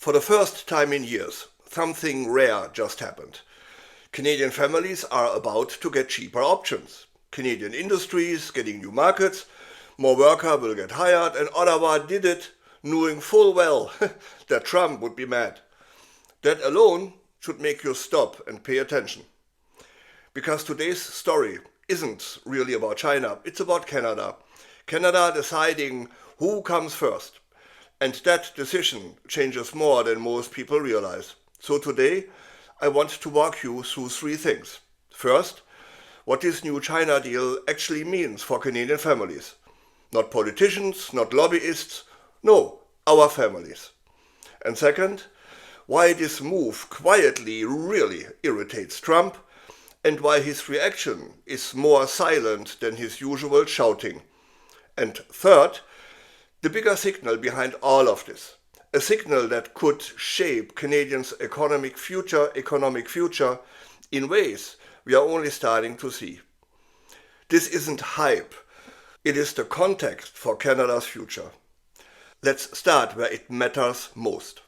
For the first time in years, something rare just happened. Canadian families are about to get cheaper options. Canadian industries getting new markets, more workers will get hired, and Ottawa did it knowing full well that Trump would be mad. That alone should make you stop and pay attention. Because today's story isn't really about China, it's about Canada. Canada deciding who comes first. And that decision changes more than most people realize. So today, I want to walk you through three things. First, what this new China deal actually means for Canadian families. Not politicians, not lobbyists, no, our families. And second, why this move quietly really irritates Trump and why his reaction is more silent than his usual shouting. And third, the bigger signal behind all of this. A signal that could shape Canadians' economic future in ways we are only starting to see. This isn't hype. It is the context for Canada's future. Let's start where it matters most.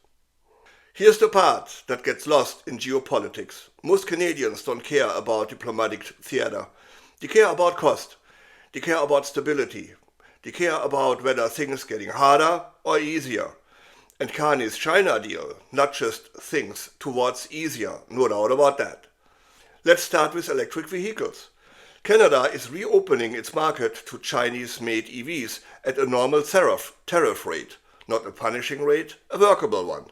Here's the part that gets lost in geopolitics. Most Canadians don't care about diplomatic theater. They care about cost. They care about stability. They care about whether things getting harder or easier. And Carney's China deal not just things towards easier, no doubt about that. Let's start with electric vehicles. Canada is reopening its market to Chinese-made EVs at a normal tariff rate, not a punishing rate, a workable one.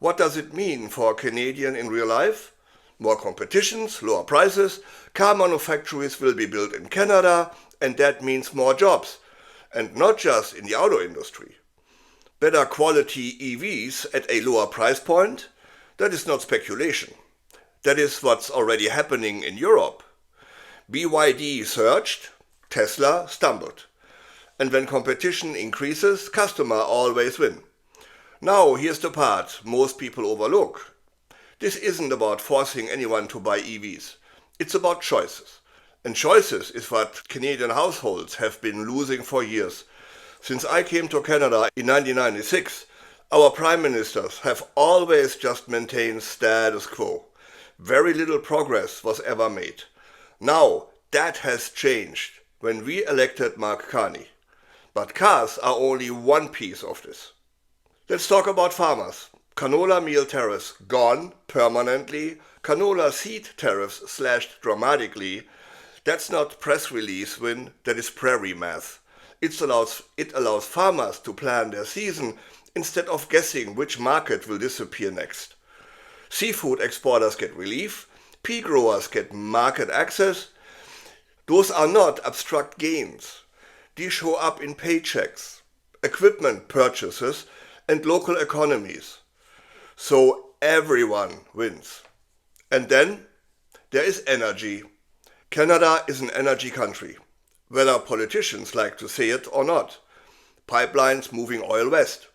What does it mean for a Canadian in real life? More competitions, lower prices, car manufacturers will be built in Canada, and that means more jobs. And not just in the auto industry. Better quality EVs at a lower price point? That is not speculation. That is what's already happening in Europe. BYD surged, Tesla stumbled. And when competition increases, customers always win. Now here's the part most people overlook. This isn't about forcing anyone to buy EVs. It's about choices. And choices is what Canadian households have been losing for years. Since I came to Canada in 1996, our prime ministers have always just maintained status quo. Very little progress was ever made. Now that has changed when we elected Mark Carney. But cars are only one piece of this. Let's talk about farmers. Canola meal tariffs gone permanently. Canola seed tariffs slashed dramatically. That's not press release win, that is prairie math. It allows farmers to plan their season instead of guessing which market will disappear next. Seafood exporters get relief, pea growers get market access. Those are not abstract gains. These show up in paychecks, equipment purchases, and local economies. So everyone wins. And then there is energy. Canada is an energy country, whether politicians like to say it or not. Pipelines moving oil west,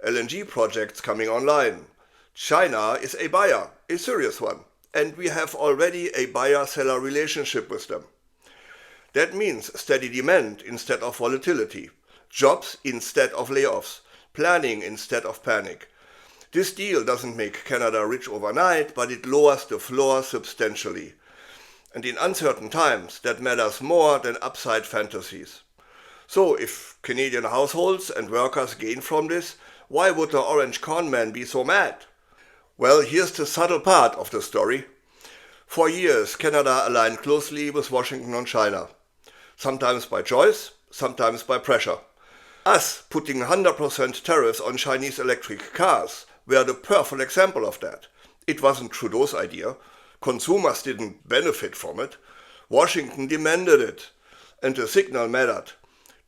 LNG projects coming online. China is a buyer, a serious one, and we have already a buyer-seller relationship with them. That means steady demand instead of volatility, jobs instead of layoffs, planning instead of panic. This deal doesn't make Canada rich overnight, but it lowers the floor substantially. And in uncertain times, that matters more than upside fantasies. So if Canadian households and workers gain from this, why would the orange con man be so mad? Well, here's the subtle part of the story. For years, Canada aligned closely with Washington on China. Sometimes by choice, sometimes by pressure. Us putting 100% tariffs on Chinese electric cars were the perfect example of that. It wasn't Trudeau's idea. Consumers didn't benefit from it. Washington demanded it. And the signal mattered.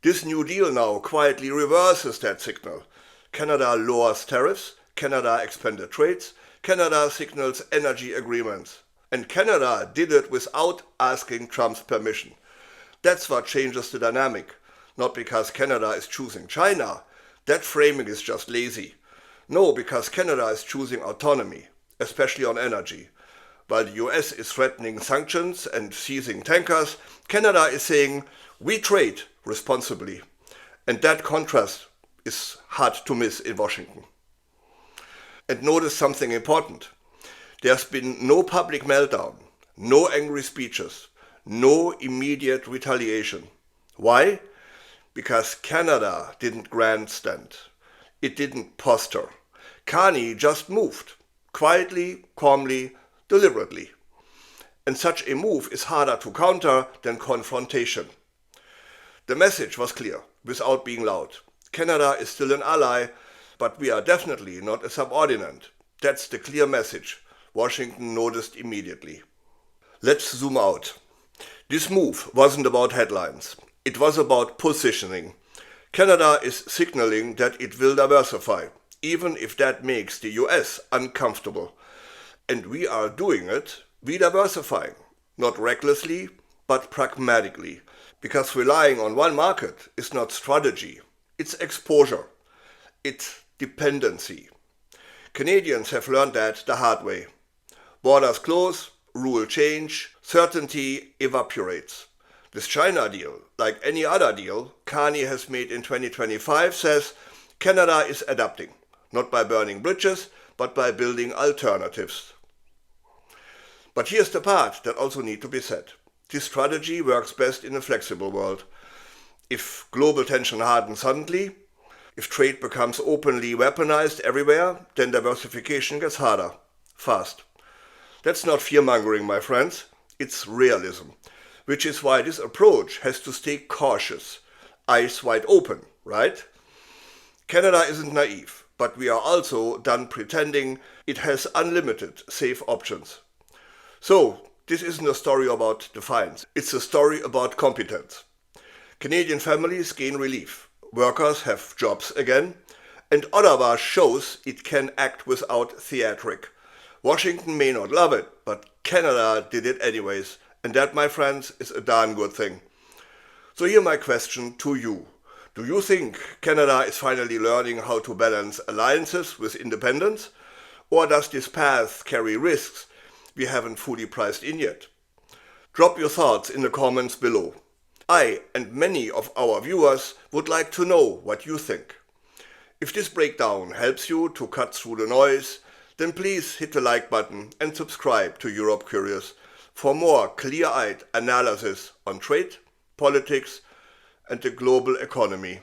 This new deal now quietly reverses that signal. Canada lowers tariffs. Canada expanded trades. Canada signals energy agreements. And Canada did it without asking Trump's permission. That's what changes the dynamic. Not because Canada is choosing China. That framing is just lazy. No, because Canada is choosing autonomy, especially on energy. While the US is threatening sanctions and seizing tankers, Canada is saying, we trade responsibly. And that contrast is hard to miss in Washington. And notice something important. There's been no public meltdown, no angry speeches, no immediate retaliation. Why? Because Canada didn't grandstand. It didn't posture. Carney just moved. Quietly, calmly, deliberately. And such a move is harder to counter than confrontation. The message was clear, without being loud. Canada is still an ally, but we are definitely not a subordinate. That's the clear message Washington noticed immediately. Let's zoom out. This move wasn't about headlines. It was about positioning. Canada is signaling that it will diversify, even if that makes the US uncomfortable. And we are doing it, diversifying, not recklessly, but pragmatically. Because relying on one market is not strategy, it's exposure, it's dependency. Canadians have learned that the hard way. Borders close, rule change, certainty evaporates. This China deal, like any other deal Carney has made in 2025, says Canada is adapting, not by burning bridges, but by building alternatives. But here's the part that also needs to be said. This strategy works best in a flexible world. If global tension hardens suddenly, if trade becomes openly weaponized everywhere, then diversification gets harder, fast. That's not fear-mongering, my friends. It's realism, which is why this approach has to stay cautious, eyes wide open, right? Canada isn't naive, but we are also done pretending it has unlimited safe options. So, this isn't a story about defiance. It's a story about competence. Canadian families gain relief. Workers have jobs again. And Ottawa shows it can act without theatric. Washington may not love it, but Canada did it anyways. And that, my friends, is a darn good thing. So here my question to you. Do you think Canada is finally learning how to balance alliances with independence? Or does this path carry risks we haven't fully priced in yet? Drop your thoughts in the comments below. I and many of our viewers would like to know what you think. If this breakdown helps you to cut through the noise, then please hit the like button and subscribe to Europe Curious for more clear-eyed analysis on trade, politics and the global economy.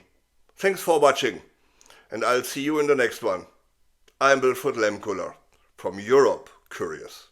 Thanks for watching, and I'll see you in the next one. I'm Wilfried Lemkuller from Europe Curious.